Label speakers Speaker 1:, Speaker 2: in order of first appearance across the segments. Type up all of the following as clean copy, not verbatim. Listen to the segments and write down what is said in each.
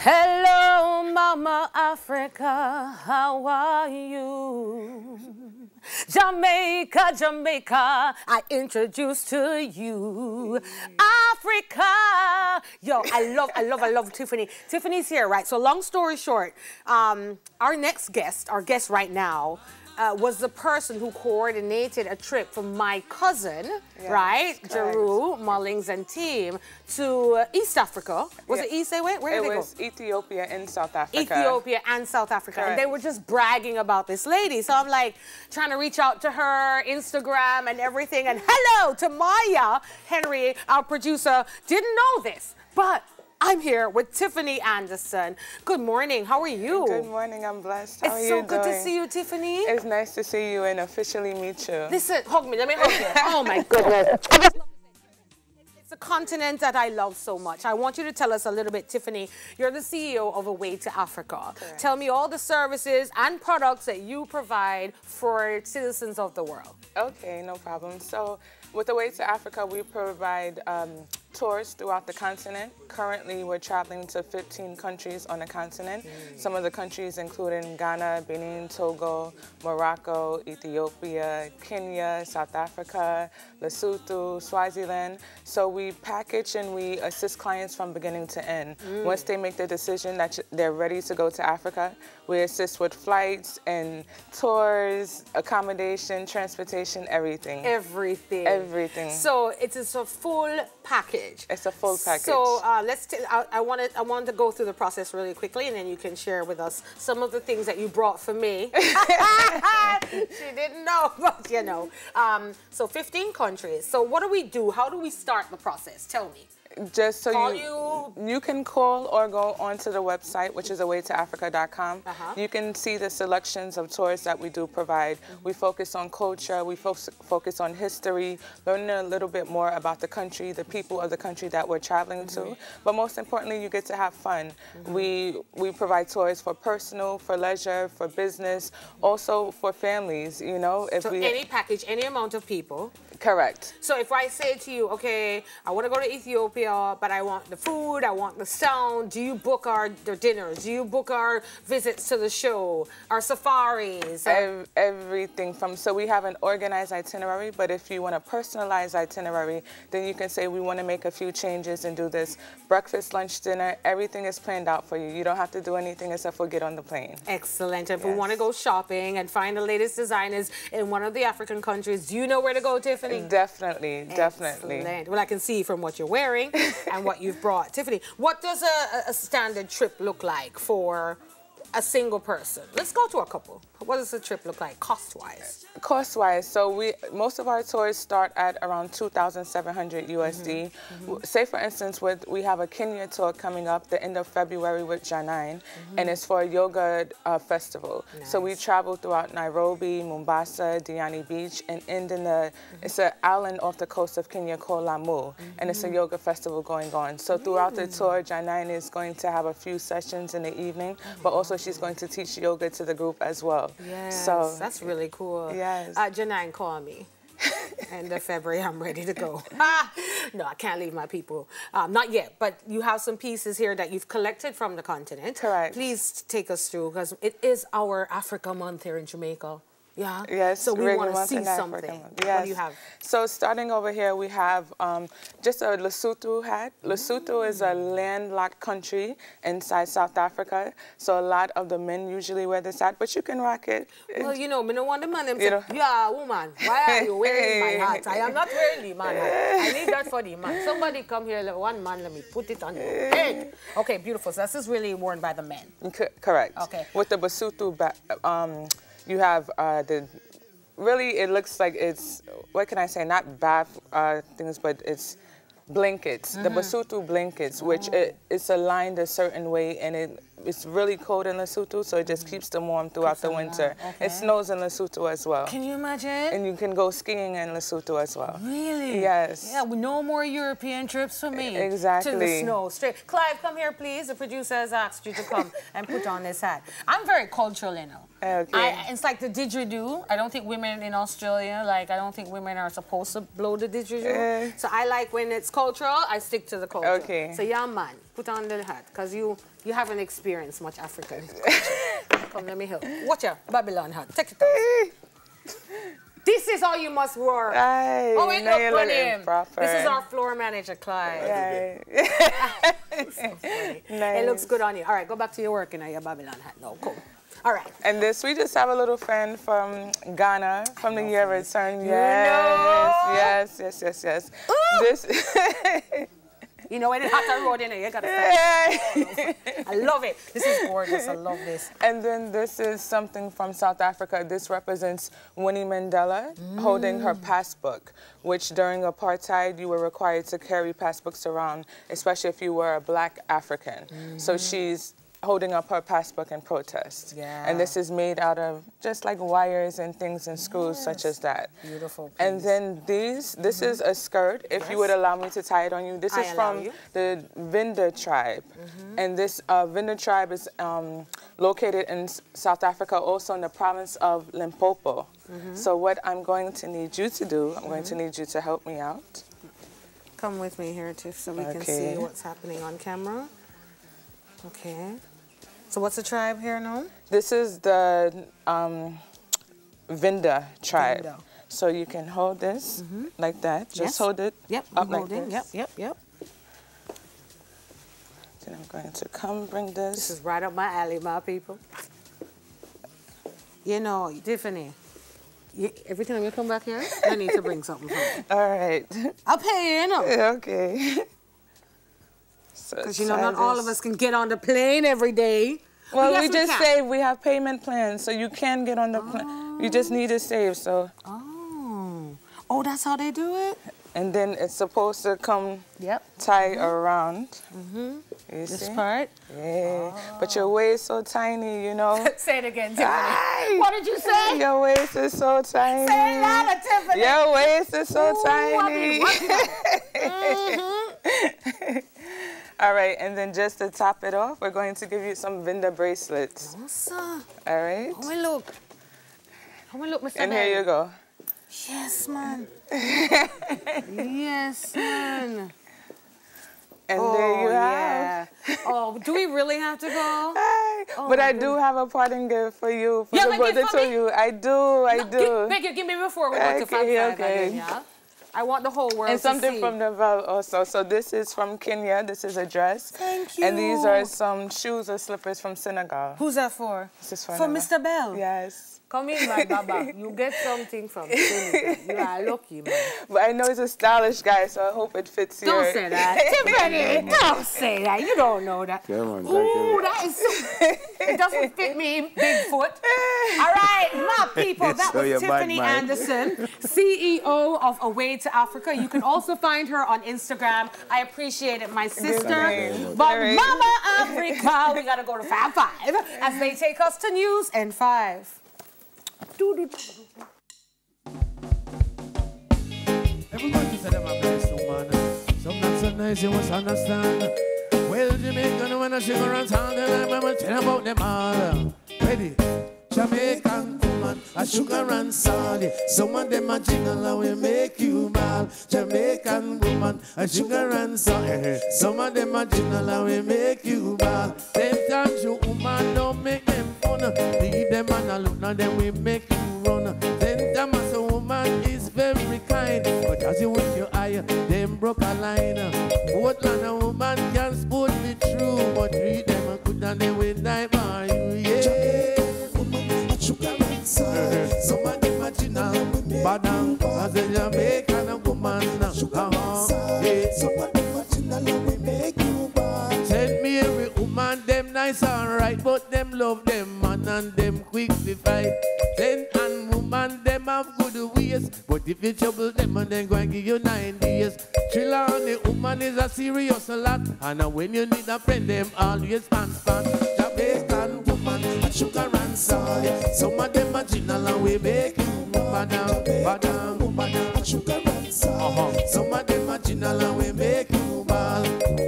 Speaker 1: Hello, Mama Africa, how are you? Jamaica, Jamaica, I introduce to you Africa. Yo, I love Tiffany. Tiffany's here, right? So long story short, our next guest, our guest right now, was the person who coordinated a trip for my cousin, right, Jeru, Mullings and team, to East Africa. Was it East they went? Where did they go? It was
Speaker 2: Ethiopia and South Africa.
Speaker 1: Ethiopia and South Africa. And they were just bragging about this lady. So I'm like trying to reach out to her, Instagram and everything. And hello to Maya Henry, our producer. Didn't know this, but I'm here with Tiffany Anderson. Good morning. How are you?
Speaker 2: Good morning. I'm blessed. How are you
Speaker 1: doing? It's so good to see you, Tiffany.
Speaker 2: It's nice to see you and officially meet you.
Speaker 1: Listen, hug me. Let me hug you. Oh, my goodness. It's a continent that I love so much. I want you to tell us a little bit, Tiffany. You're the CEO of A Way to Africa.
Speaker 2: Correct.
Speaker 1: Tell me all the services and products that you provide for citizens of the world.
Speaker 2: Okay, no problem. So with A Way to Africa, we provide tours throughout the continent. Currently, we're traveling to 15 countries on the continent. Some of the countries including Ghana, Benin, Togo, Morocco, Ethiopia, Kenya, South Africa, Lesotho, Swaziland. So we package and we assist clients from beginning to end. Once they make the decision that they're ready to go to Africa, we assist with flights and tours, accommodation, transportation, everything.
Speaker 1: Everything.
Speaker 2: Everything.
Speaker 1: So it's a full package.
Speaker 2: It's a full package.
Speaker 1: So I wanted to go through the process really quickly, and then you can share with us some of the things that you brought for me. She didn't know, but you know. So 15 countries. So what do we do? How do we start the process? Tell me.
Speaker 2: Just so you can call or go onto the website, which is awaytoafrica.com. You can see the selections of tours that we do provide. We focus on culture, we focus on history, learning a little bit more about the country, the people of the country that we're traveling to. But most importantly, you get to have fun. We provide tours for personal, for leisure, for business, also for families, you know.
Speaker 1: So any package, any amount of people.
Speaker 2: Correct.
Speaker 1: So if I say to you, okay, I want to go to Ethiopia, but I want the food, I want the sound, do you book our dinners? Do you book our visits to the show, our safaris?
Speaker 2: Everything from, so we have an organized itinerary, but if you want a personalized itinerary, then you can say we want to make a few changes and do this. Breakfast, lunch, dinner, everything is planned out for you. You don't have to do anything except for get on the plane. Excellent.
Speaker 1: If we want to go shopping and find the latest designers in one of the African countries, do you know where to go, Tiffany?
Speaker 2: Definitely, definitely.
Speaker 1: Excellent. Well, I can see from what you're wearing and what you've brought. Tiffany, what does a standard trip look like for a single person? Let's go to a couple. What does the trip look like cost-wise?
Speaker 2: Cost-wise, so most of our tours start at around 2,700 USD. Say for instance, we have a Kenya tour coming up the end of February with Janine, and it's for a yoga festival. Nice. So we travel throughout Nairobi, Mombasa, Diani Beach, and end in it's an island off the coast of Kenya called Lamu, and it's a yoga festival going on. So throughout the tour, Janine is going to have a few sessions in the evening, but also she's going to teach yoga to the group as well.
Speaker 1: Yes,
Speaker 2: so
Speaker 1: that's really cool.
Speaker 2: Yes.
Speaker 1: Janine, call me. End of February, I'm ready to go. No, I can't leave my people. Not yet, but you have some pieces here that you've collected from the continent.
Speaker 2: Correct.
Speaker 1: Please take us through, because it is our Africa month here in Jamaica. Yeah.
Speaker 2: Yes.
Speaker 1: So we want to see something.
Speaker 2: Yes.
Speaker 1: What do you have?
Speaker 2: So starting over here, we have just a Lesotho hat. Lesotho is a landlocked country inside South Africa. So a lot of the men usually wear this hat, but you can rock it.
Speaker 1: Well, you know, me no want the man them say, yeah, woman, why are you wearing my hat? I am not wearing the man hat. I need that for the man. Somebody come here, one man, let me put it on your head. Okay, beautiful. So this is really worn by the men.
Speaker 2: Correct.
Speaker 1: Okay.
Speaker 2: With the Basotho you have really it looks like it's, what can I say, not bath things, but it's blankets, the Basotho blankets, which it's aligned a certain way, and it's really cold in Lesotho, so it just keeps them warm throughout the winter. Okay. It snows in Lesotho as well.
Speaker 1: Can you imagine?
Speaker 2: And you can go skiing in Lesotho as well.
Speaker 1: Really?
Speaker 2: Yes.
Speaker 1: Yeah, no more European trips for me.
Speaker 2: Exactly.
Speaker 1: To the snow, straight. Clive, come here, please. The producer has asked you to come and put on this hat. I'm very cultural, you know.
Speaker 2: Okay.
Speaker 1: It's like the didgeridoo. I don't think women in Australia, I don't think women are supposed to blow the didgeridoo. So I like when it's cultural, I stick to the culture.
Speaker 2: Okay.
Speaker 1: So yeah, man. Put on the hat, because you haven't experienced much African culture. Come, let me help. Watch out, Babylon hat. Take it off. This is how you must work.
Speaker 2: Aye,
Speaker 1: oh, wait, look for him.
Speaker 2: Proper.
Speaker 1: This is our floor manager, Clyde.
Speaker 2: Aye.
Speaker 1: So funny.
Speaker 2: Nice.
Speaker 1: It looks good on you. All right, go back to your work in your Babylon hat. No, cool. All right.
Speaker 2: And this, we just have a little friend from Ghana, from the year return.
Speaker 1: Yes,
Speaker 2: yes. This.
Speaker 1: You know, when it's hot on the road, you know, you gotta I love it. This is gorgeous. I love this.
Speaker 2: And then this is something from South Africa. This represents Winnie Mandela holding her passbook, which during apartheid, you were required to carry passbooks around, especially if you were a black African. So she's holding up her passbook in protest.
Speaker 1: Yeah.
Speaker 2: And this is made out of just like wires and things and screws such as that.
Speaker 1: Beautiful piece.
Speaker 2: And then this is a skirt, if you would allow me to tie it on you. This is from the Vinda tribe. And this Vinda tribe is located in South Africa, also in the province of Limpopo. So what I'm going to need you to do, I'm going to need you to help me out.
Speaker 1: Come with me here, Tiff, so we can see what's happening on camera. Okay. So what's the tribe here now?
Speaker 2: This is the Vinda tribe.
Speaker 1: Vinda.
Speaker 2: So you can hold this like that. Just hold it up like this.
Speaker 1: Yep.
Speaker 2: Then I'm going to come bring this.
Speaker 1: This is right up my alley, my people. You know, Tiffany, every time you come back here, I need to bring something for you.
Speaker 2: All right.
Speaker 1: I'll pay you, you know.
Speaker 2: Okay.
Speaker 1: Because, you know, not all of us can get on the plane every day.
Speaker 2: Well, we just say we have payment plans, so you can get on the plane. You just need to save, so.
Speaker 1: Oh, that's how they do it?
Speaker 2: And then it's supposed to come tie around. You
Speaker 1: this
Speaker 2: see?
Speaker 1: part?
Speaker 2: Yeah. But your waist so tiny, you know.
Speaker 1: Say it again, Tiffany. What did you say?
Speaker 2: Your waist is so tiny.
Speaker 1: Say it louder, Tiffany.
Speaker 2: Your waist is so tiny. All right, and then just to top it off, we're going to give you some Vinda bracelets.
Speaker 1: Awesome.
Speaker 2: All right.
Speaker 1: How we look? How we look, Mr.
Speaker 2: And here you go.
Speaker 1: Yes, man. Yes, man.
Speaker 2: And there you have.
Speaker 1: Oh, do we really have to go?
Speaker 2: But I do have a parting gift for you. For the birthday to you. I do.
Speaker 1: Give me before we go to 5-5 again, yeah? I want the whole world
Speaker 2: and
Speaker 1: to see.
Speaker 2: And something from Nepal also. So this is from Kenya. This is a dress.
Speaker 1: Thank you.
Speaker 2: And these are some shoes or slippers from Senegal.
Speaker 1: Who's that for?
Speaker 2: This is for
Speaker 1: Mr. Bell?
Speaker 2: Yes.
Speaker 1: Come in, my baba. You get something from Senegal. You are lucky, man.
Speaker 2: But I know he's a stylish guy, so I hope it fits your...
Speaker 1: Don't say that. Tiffany, don't say that. You don't know that.
Speaker 3: Yeah, man,
Speaker 1: ooh, that is... It doesn't fit me, Bigfoot. All right, my people, that was Tiffany Anderson, CEO of Away to Africa. You can also find her on Instagram. I appreciate it, my sister. But Mama Africa, we got to go to 5-5 as they take us to news and 5.
Speaker 4: Everybody say them a blessed woman. Some not so nice, you must understand. Well, Jamaican when she go around town, then I'm tell about them all. Ready? Jamaican woman, a sugar and salt. Some of them a jingle and will make you mad. Jamaican woman, a sugar and salt. Some of them a jingle and will make you mad. Them times you woman don't make them fun. Leave them and alone, now them will make you run. Then time as a woman is very kind, but as you with your eye, them broke a line. Portland a woman can sport me true, but treat them a good and they will die by you. Yeah. Some of them are Gina, Badang, as a Jamaican woman. Send me every woman, them nice and right, but them love them man and them quick to fight. Then and woman, them have good ways, but if you trouble them and then go and give you 9 days. Trillani woman is a serious lot, and when you need a friend, them always stand. Jamaican woman, a sugar and salt. Some of them are Gina and we make you badang, a sugar and salt. Some of them are Gina and we make you ball.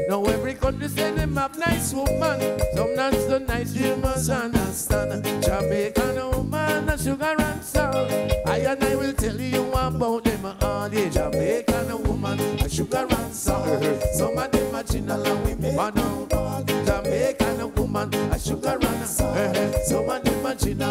Speaker 4: Now every country say them have nice woman. Some not so nice, you must understand. Jamaican woman, a sugar and salt. I will tell you about them all. Jamaican woman, a sugar and salt. Some of them are Gina and we make you a sugar and salt. Some of them a China.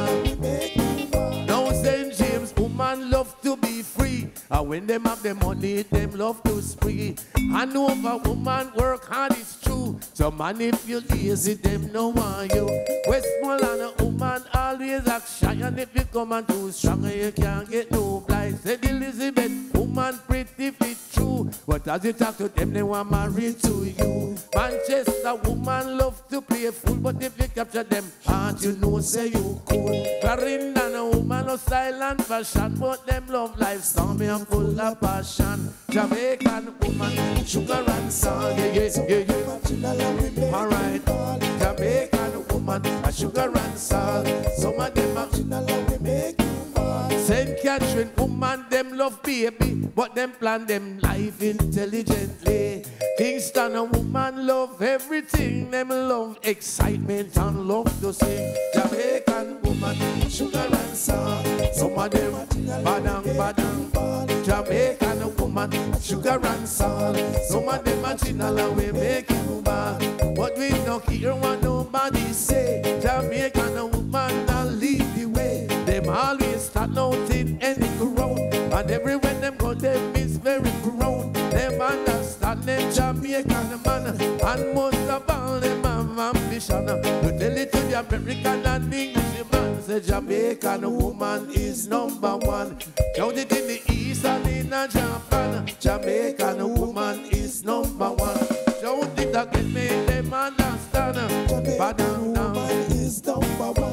Speaker 4: Now St. James, woman love to be free. And when them have the money, them love to spree. I know if a woman work hard, it's true. So man, if you lazy, them no want you. Westmoreland, a woman always act shy. And if you come and too strong, you can't get no blind. Said Elizabeth, woman pretty fit true. But as you talk to them, they want married to you. Manchester, woman love to play fool. But if you capture them heart, you know say you cool. Clarendon, a woman of silent fashion. But them love life stormy and full of passion. Jamaican woman, sugar and salt. Yeah, yeah, yeah, yeah. Alright. Jamaican woman, a sugar and salt. Some of them are St. Catherine woman, them love baby, but them plan them life intelligently. Kingston, a woman love everything. Them love excitement and love to sing. Jamaican woman, sugar and salt. Some of them badang, badang. Jamaican woman, sugar and salt. Some of them are chinala, we make you bad. But we don't hear what nobody say. Jamaican woman, now lead the way. Them always start out in any crowd. And everywhere them go, them is very proud. Them understand them Jamaican man. And most of all them have ambition. To tell it to the American and English man. Say Jamaican woman is number one. Count it in the east and in Japan. Jamaican woman is number one. Shout it again, make them understand. Jamaican woman is number one.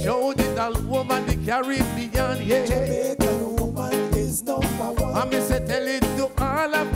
Speaker 4: Shout it all woman the Caribbean, yeah. Jamaican woman is number one. And me say tell it to all of